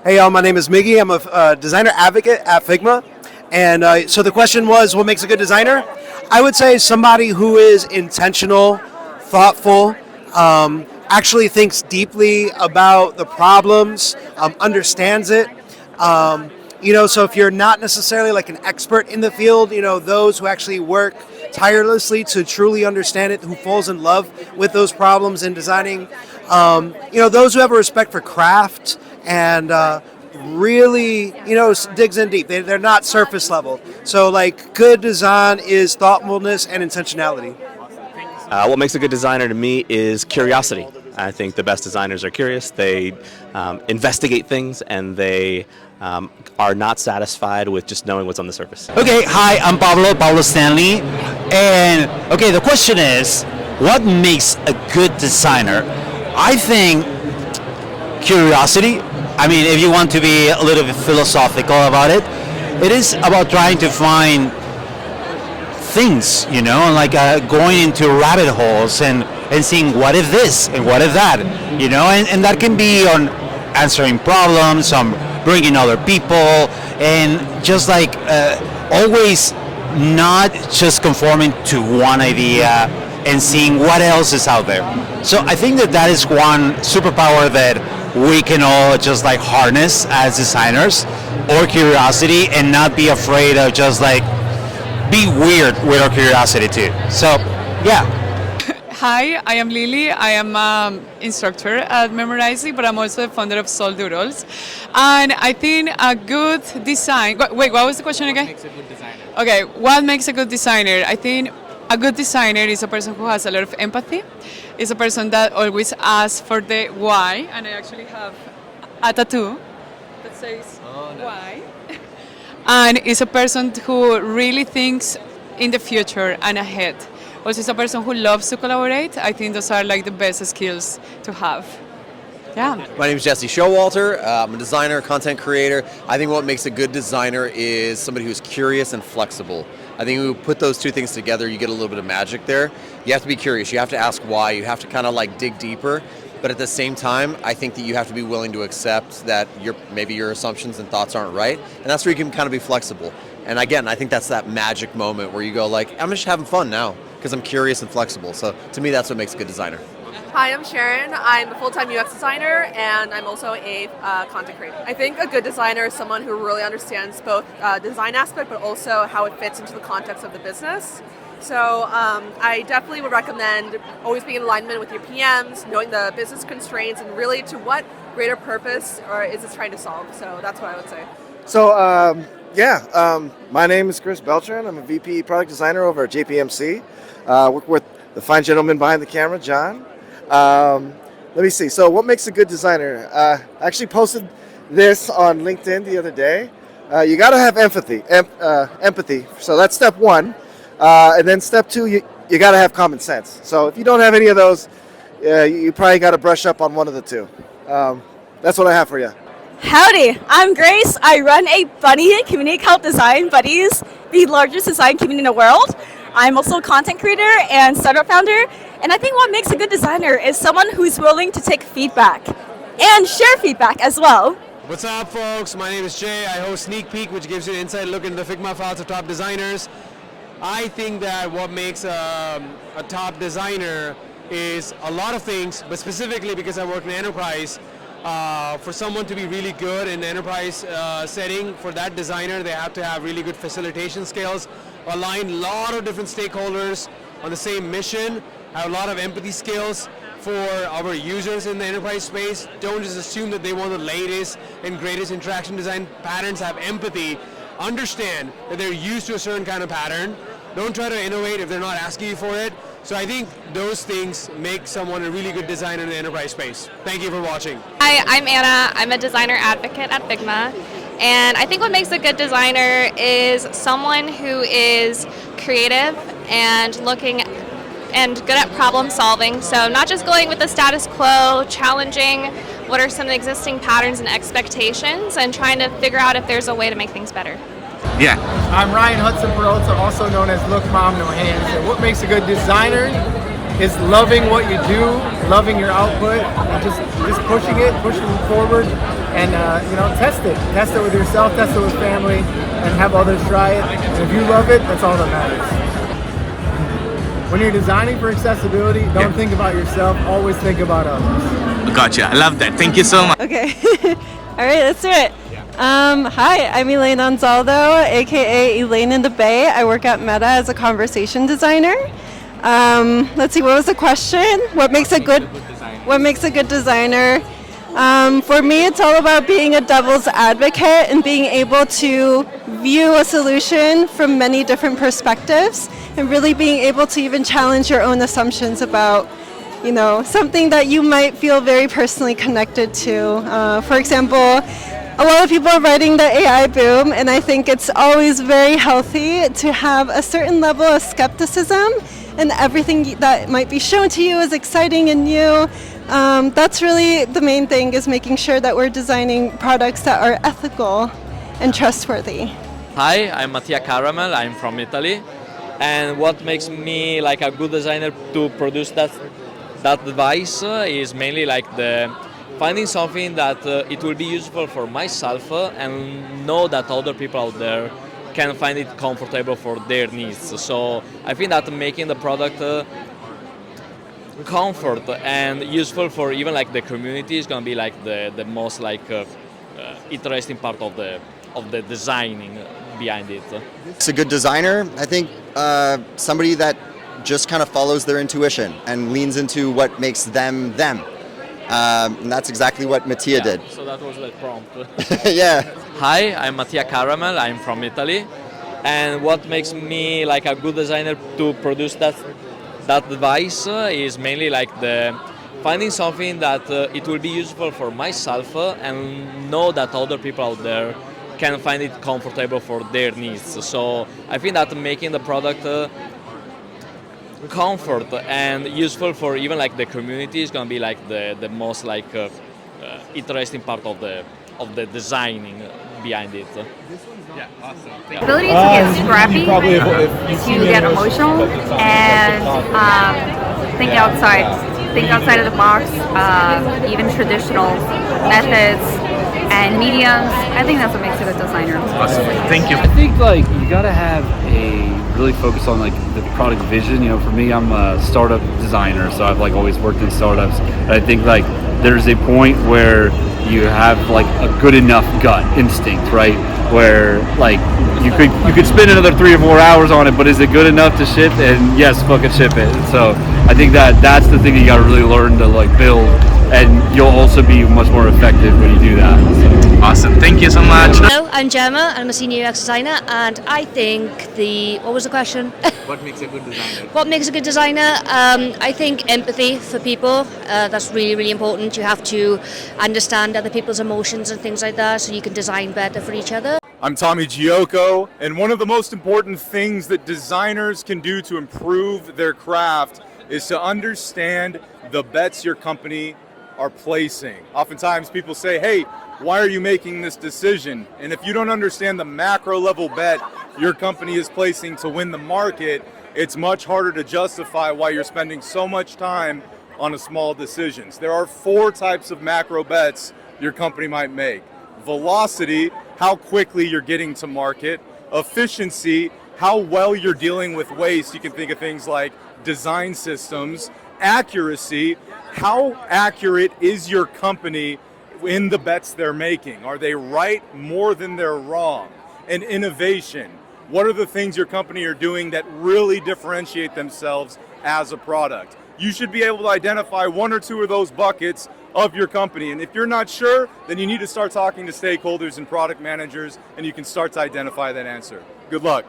Hey, my name is Miggy. I'm a designer advocate at Figma. And so the question was, what makes a good designer? I would say somebody who is intentional, thoughtful, actually thinks deeply about the problems, understands it. So if you're not necessarily like an expert in the field, those who actually work tirelessly to truly understand it, who falls in love with those problems in designing, those who have a respect for craft and really, digs in deep. They're not surface level. So like good design is thoughtfulness and intentionality. What makes a good designer to me is curiosity. I think the best designers are curious. They investigate things and they are not satisfied with just knowing what's on the surface. Okay, hi, I'm Pablo Stanley. And okay, the question is, what makes a good designer? I think curiosity. I mean, if you want to be a little bit philosophical about it, it is about trying to find things, like going into rabbit holes and seeing what if this and what if that, and that can be on answering problems, on bringing other people, and just like always not just conforming to one idea and seeing what else is out there. So I think that is one superpower that we can all just like harness as designers, or curiosity, and not be afraid of just like be weird with our curiosity too. So yeah. Hi, I am Lily. I am an instructor at Memorizing, but I'm also a founder of Soul Doodles. And I think a good design... Wait, what was the question again? What makes a good designer? Okay, what makes a good designer? I think a good designer is a person who has a lot of empathy. Is a person that always asks for the why. And I actually have a tattoo that says why. And is a person who really thinks in the future and ahead. Also, is a person who loves to collaborate. I think those are like the best skills to have. Yeah. My name is Jesse Showalter. I'm a designer, content creator. I think what makes a good designer is somebody who's curious and flexible. I think when you put those two things together, you get a little bit of magic there. You have to be curious. You have to ask why. You have to kind of like dig deeper. But at the same time, I think that you have to be willing to accept that maybe your assumptions and thoughts aren't right. And that's where you can kind of be flexible. And again, I think that's that magic moment where you go like, I'm just having fun now because I'm curious and flexible. So to me, that's what makes a good designer. Hi, I'm Sharon. I'm a full-time UX designer, and I'm also a content creator. I think a good designer is someone who really understands both design aspect, but also how it fits into the context of the business. So I definitely would recommend always being in alignment with your PMs, knowing the business constraints, and really to what greater purpose or is this trying to solve. So that's what I would say. So my name is Chris Beltran. I'm a VP product designer over at JPMC. Work with the fine gentleman behind the camera, John. Let me see. So what makes a good designer? I actually posted this on LinkedIn the other day. You got to have empathy. Empathy. So that's step one. And then step two, you got to have common sense. So if you don't have any of those, you probably got to brush up on one of the two. That's what I have for you. Howdy, I'm Grace. I run a buddy community called Design Buddies, the largest design community in the world. I'm also a content creator and startup founder. And I think what makes a good designer is someone who's willing to take feedback and share feedback as well. What's up, folks? My name is Jay. I host Sneak Peek, which gives you an inside look into the Figma files of top designers. I think that what makes a top designer is a lot of things, but specifically because I work in enterprise, for someone to be really good in the enterprise setting, for that designer, they have to have really good facilitation skills, align a lot of different stakeholders on the same mission, have a lot of empathy skills for our users in the enterprise space. Don't just assume that they want the latest and greatest interaction design patterns. Have empathy. Understand that they're used to a certain kind of pattern. Don't try to innovate if they're not asking you for it. So I think those things make someone a really good designer in the enterprise space. Thank you for watching. Hi, I'm Anna. I'm a designer advocate at Figma. And I think what makes a good designer is someone who is creative and looking and good at problem solving. So not just going with the status quo, challenging what are some existing patterns and expectations and trying to figure out if there's a way to make things better. Yeah. I'm Ryan Hudson Peralta, also known as Look Mom No Hands. And what makes a good designer is loving what you do, loving your output, and just pushing forward, and test it. Test it with yourself, test it with family, and have others try it. And if you love it, that's all that matters. When you're designing for accessibility, don't think about yourself, always think about others. Gotcha, I love that. Thank you so much. Okay. All right, let's do it. Hi, I'm Elaine Anzaldo, aka Elaine in the Bay. I work at Meta as a conversation designer. Let's see, what was the question? What makes a good designer? For me, it's all about being a devil's advocate and being able to view a solution from many different perspectives and really being able to even challenge your own assumptions about something that you might feel very personally connected to. For example, a lot of people are riding the AI boom, and I think it's always very healthy to have a certain level of skepticism, and everything that might be shown to you is exciting and new. That's really the main thing, is making sure that we're designing products that are ethical and trustworthy. Hi, I'm Mattia Caramel, I'm from Italy, and what makes me like a good designer to produce that device is mainly like finding something that it will be useful for myself and know that other people out there can find it comfortable for their needs. So I think that making the product comfort and useful for even like the community is going to be like the most interesting part of the designing behind it. It's a good designer. I think somebody that just kind of follows their intuition and leans into what makes them them. And that's exactly what Mattia did. So that was the prompt. Yeah. Hi, I'm Mattia Caramel, I'm from Italy, and what makes me like a good designer to produce that device is mainly like finding something that it will be useful for myself and know that other people out there can find it comfortable for their needs. So I think that making the product comfort and useful for even like the community is going to be like the most interesting part of the designing behind it. Yeah, awesome. Ability to get scrappy, to get emotional, and think outside of the box, even traditional methods and mediums. I think that's what makes a good designer. Awesome. Thank you. I think you gotta have really focus on the product vision. For me, I'm a startup designer, so I've always worked in startups. And I think there's a point where you have a good enough gut instinct, right? Where you could spend another 3 or 4 hours on it, but is it good enough to ship? And yes, fucking ship it. So I think that's the thing you gotta really learn to build, and you'll also be much more effective when you do that. So. Awesome, thank you so much. Hello, I'm Gemma, I'm a senior UX designer, and I think what was the question? What makes a good designer? What makes a good designer? I think empathy for people, that's really, really important. You have to understand other people's emotions and things like that, so you can design better for each other. I'm Tommy Gioco, and one of the most important things that designers can do to improve their craft is to understand the bets your company are placing. Oftentimes people say, hey, why are you making this decision? And if you don't understand the macro level bet your company is placing to win the market, it's much harder to justify why you're spending so much time on small decisions. There are 4 types of macro bets your company might make. Velocity, how quickly you're getting to market. Efficiency, how well you're dealing with waste. You can think of things like design systems. Accuracy, how accurate is your company in the bets they're making? Are they right more than they're wrong? And innovation, what are the things your company are doing that really differentiate themselves as a product? You should be able to identify 1 or 2 of those buckets of your company. And if you're not sure, then you need to start talking to stakeholders and product managers, and you can start to identify that answer. Good luck.